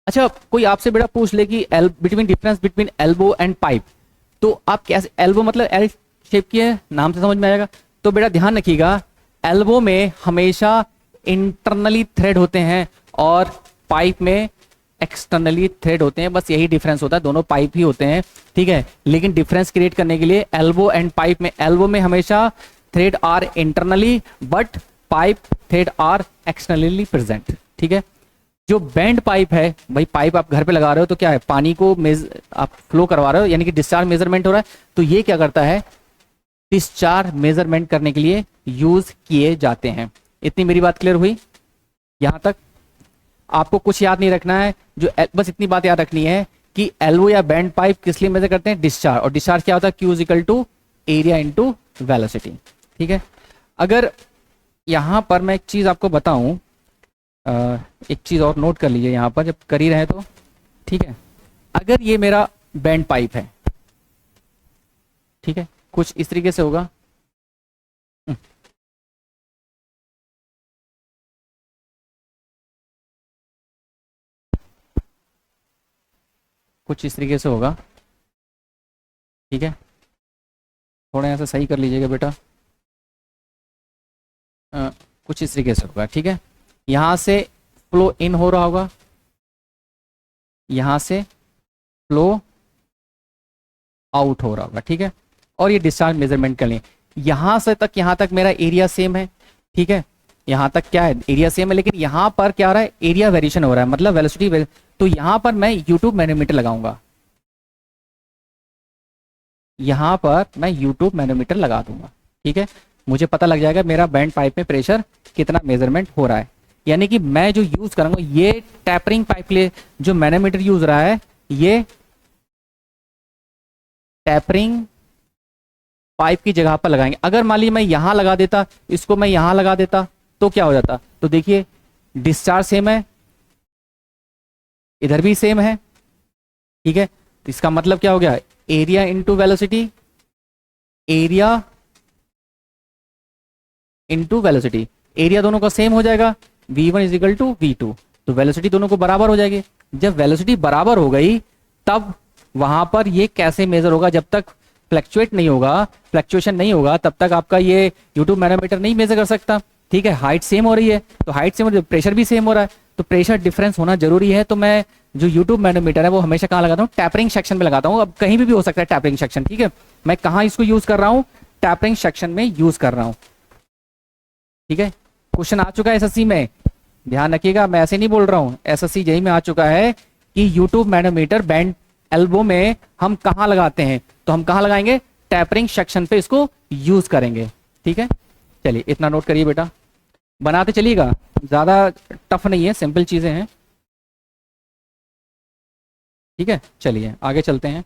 अच्छा, कोई आपसे बेटा पूछ ले कि between difference between elbow and pipe, तो आप कैसे, एल्बो मतलब एल शेप की है, नाम से समझ में आएगा। तो बेटा ध्यान रखिएगा, एल्बो में हमेशा इंटरनली थ्रेड होते हैं और पाइप में एक्सटर्नली थ्रेड होते हैं, बस यही डिफरेंस होता है, दोनों पाइप ही होते हैं, ठीक है। लेकिन डिफरेंस क्रिएट करने के लिए एल्बो एंड पाइप में, एल्बो में हमेशा thread are internally but pipe thread are externally present, ठीक है। जो बैंड पाइप है, भाई पाइप आप घर पे लगा रहे हो तो क्या है, पानी को आप फ्लो करवा रहे हो, यानी कि डिस्चार्ज मेजरमेंट हो रहा है, तो ये क्या करता है, डिस्चार्ज मेजरमेंट करने के लिए यूज किए जाते हैं। इतनी मेरी बात क्लियर हुई यहां तक? आपको कुछ याद नहीं रखना है, जो बस इतनी बात याद रखनी है कि एल्बो या बैंड पाइप किस लिए मेजर करते हैं, डिस्चार्ज, और डिस्चार्ज क्या होता है, Q equal to area into velocity, ठीक है। अगर यहां पर मैं एक चीज आपको बताऊं, एक चीज और नोट कर लीजिए यहां पर जब कर ही रहे तो, ठीक है। अगर ये मेरा बैंड पाइप है, ठीक है, कुछ इस तरीके से होगा, कुछ इस तरीके से होगा, ठीक है। थोड़ा ऐसा सही कर लीजिएगा बेटा, कुछ इस तरीके से होगा, ठीक है। यहां से फ्लो इन हो रहा होगा, यहां से फ्लो आउट हो रहा होगा, ठीक है। और ये डिस्चार्ज मेजरमेंट कर लें, यहां से तक, यहां तक मेरा एरिया सेम है, ठीक है, यहां तक क्या है, एरिया सेम है, लेकिन यहां पर क्या हो रहा है, एरिया वेरिएशन हो रहा है, मतलब वेलोसिटी, तो यहां पर मैं यूट्यूब मैनोमीटर लगाऊंगा, यहां पर मैं यूट्यूब मैनोमीटर लगा दूंगा, ठीक है। मुझे पता लग जाएगा मेरा बैंड पाइप में प्रेशर कितना मेजरमेंट हो रहा है, यानी कि मैं जो यूज करूंगा, ये टैपरिंग पाइप लिए जो मैनोमीटर यूज रहा है, ये टैपरिंग पाइप की जगह पर लगाएंगे। अगर मान लीजिए मैं यहां लगा देता, इसको मैं यहां लगा देता, तो क्या हो जाता, तो देखिए डिस्चार्ज सेम है, इधर भी सेम है, ठीक है। तो इसका मतलब क्या हो गया, area into velocity, area into velocity, area दोनों का सेम हो जाएगा, v1 is equal to v2, तो वेलोसिटी दोनों को बराबर हो जाएगी। जब वेलोसिटी बराबर हो गई, तब वहां पर ये कैसे मेजर होगा, जब तक फ्लक्चुएट नहीं होगा, फ्लक्चुएशन नहीं होगा, तब तक आपका ये यूट्यूब मैनोमीटर नहीं मेजर कर सकता, ठीक है। हाइट सेम हो रही है, तो हाइट सेम हो रही है, प्रेशर भी सेम हो रहा है, तो प्रेशर डिफरेंस होना जरूरी है। तो मैं जो यूट्यूब मैनोमीटर है वो हमेशा कहाँ लगाता हूँ, टैपरिंग सेक्शन में लगाता हूँ। अब कहीं भी हो सकता है टैपरिंग सेक्शन, ठीक है, मैं कहाँ इसको यूज कर रहा हूँ, टैपरिंग सेक्शन में यूज कर रहा हूँ, ठीक है। क्वेश्चन आ चुका है एसएससी में, ध्यान रखिएगा, मैं ऐसे नहीं बोल रहा हूँ, एसएससी जेई में आ चुका है कि यूट्यूब मैनोमीटर बैंड एल्बो में हम कहाँ लगाते हैं, तो हम कहाँ लगाएंगे, टेपरिंग सेक्शन पे इसको यूज करेंगे। ठीक है, चलिए इतना नोट करिए बेटा, बनाते चलिएगा, ज्यादा टफ नहीं है, सिंपल चीजें हैं। ठीक है, चलिए आगे चलते हैं।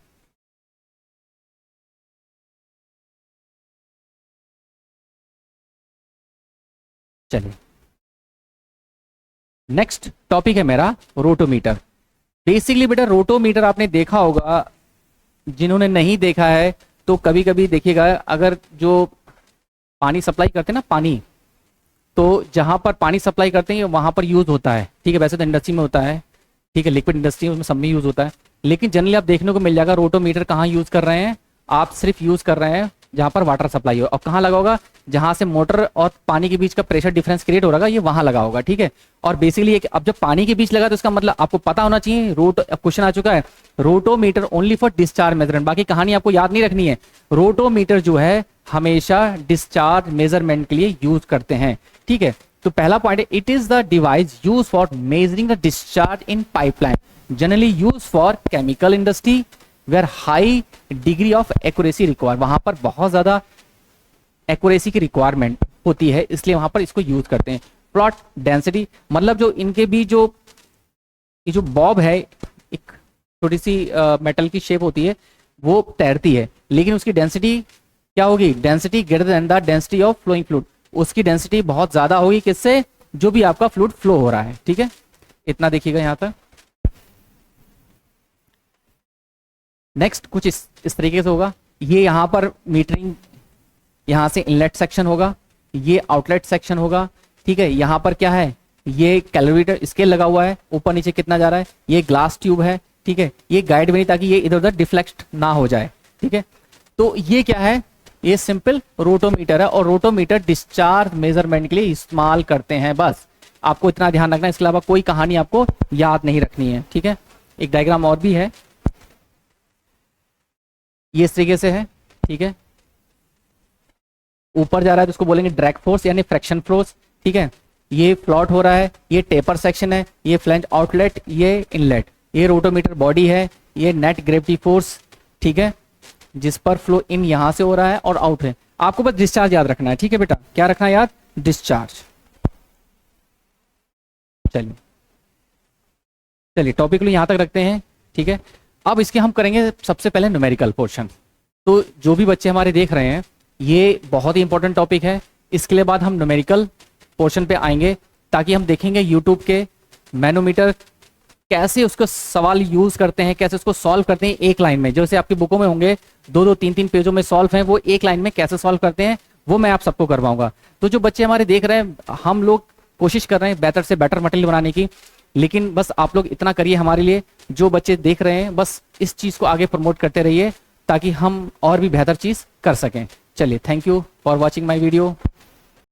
चलिए नेक्स्ट टॉपिक है मेरा रोटोमीटर। बेसिकली बेटा रोटोमीटर आपने देखा होगा, जिन्होंने नहीं देखा है तो कभी कभी देखिएगा, अगर जो पानी सप्लाई करते हैं ना पानी, तो जहां पर पानी सप्लाई करते हैं वहां पर यूज होता है। ठीक है, वैसे तो इंडस्ट्री में होता है, ठीक है, लिक्विड इंडस्ट्री उसमें सब में यूज होता है, लेकिन जनरली आप देखने को मिल जाएगा रोटोमीटर कहाँ यूज कर रहे हैं, आप सिर्फ यूज कर रहे हैं जहां पर वाटर सप्लाई हो। और कहाँ लगा होगा, जहां से मोटर और पानी के बीच का प्रेशर डिफरेंस क्रिएट हो रहा है, ये वहां लगा होगा। ठीक है, और बेसिकली अब जब पानी के बीच लगा तो इसका मतलब आपको पता होना चाहिए, क्वेश्चन आ चुका है, rotameter only for discharge measurement. बाकी कहानी आपको याद नहीं रखनी है, रोटोमीटर जो है हमेशा डिस्चार्ज मेजरमेंट के लिए यूज करते हैं। ठीक है, तो पहला पॉइंट है, it is the device use for measuring the discharge in pipeline, generally use for chemical industry where high degree of accuracy require. वहां पर बहुत ज्यादा एक्यूरेसी की रिक्वायरमेंट होती है, इसलिए वहां पर इसको यूज करते हैं। प्लॉट डेंसिटी मतलब जो इनके भी जो ये जो बॉब है, एक छोटी सी मेटल की शेप होती है, वो तैरती है, लेकिन उसकी डेंसिटी क्या होगी, density greater than the density of flowing fluid. उसकी डेंसिटी बहुत ज्यादा होगी, किससे, जो भी आपका फ्लूइड फ्लो हो रहा है। ठीक है, इतना देखिएगा यहां तक। नेक्स्ट कुछ इस तरीके से होगा, ये यहां पर मीटरिंग, यहां से इनलेट सेक्शन होगा, ये आउटलेट सेक्शन होगा। ठीक है, यहां पर क्या है, ये कैलोरीमीटर स्केल लगा हुआ है, ऊपर नीचे कितना जा रहा है, ये ग्लास ट्यूब है। ठीक है, ये गाइड बनी ताकि ये इधर उधर डिफ्लेक्ट ना हो जाए। ठीक है, तो ये क्या है, ये सिंपल रोटोमीटर है, और रोटोमीटर डिस्चार्ज मेजरमेंट के लिए इस्तेमाल करते हैं। बस आपको इतना ध्यान रखना है, इसके अलावा कोई कहानी आपको याद नहीं रखनी है। ठीक है, एक डायग्राम और भी है, ये इस तरीके से है। ठीक है, ऊपर जा रहा है तो उसको बोलेंगे ड्रैग फोर्स यानी फ्रैक्शन फोर्स। ठीक है, ये फ्लॉट हो रहा है, ये टेपर सेक्शन है, ये फ्लैंज आउटलेट, ये इनलेट, ये रोटोमीटर बॉडी है, ये नेट ग्रेविटी फोर्स। ठीक है, जिस पर फ्लो इन यहां से हो रहा है और आउट है। आपको बस डिस्चार्ज याद रखना है। ठीक है बेटा, क्या रखना है याद, डिस्चार्ज। चलिए चलिए टॉपिक को यहां तक रखते हैं। ठीक है, अब इसके हम करेंगे सबसे पहले न्यूमेरिकल पोर्शन। तो जो भी बच्चे हमारे देख रहे हैं, ये बहुत ही इंपॉर्टेंट टॉपिक है। इसके लिए बाद हम न्यूमेरिकल पोर्शन पे आएंगे, ताकि हम देखेंगे यूट्यूब के मैनोमीटर कैसे उसको सवाल यूज करते हैं, कैसे उसको सॉल्व करते हैं एक लाइन में। जैसे आपकी बुकों में होंगे 2-2, 3-3 पेजों में सॉल्व हैं, वो एक लाइन में कैसे सॉल्व करते हैं वो मैं आप सबको करवाऊंगा। तो जो बच्चे हमारे देख रहे हैं, हम लोग कोशिश कर रहे हैं बेहतर से बेटर मटेरियल बनाने की, लेकिन बस आप लोग इतना करिए हमारे लिए, जो बच्चे देख रहे हैं बस इस चीज को आगे प्रमोट करते रहिए, ताकि हम और भी बेहतर चीज कर सकें। चलिए, thank you for watching my video.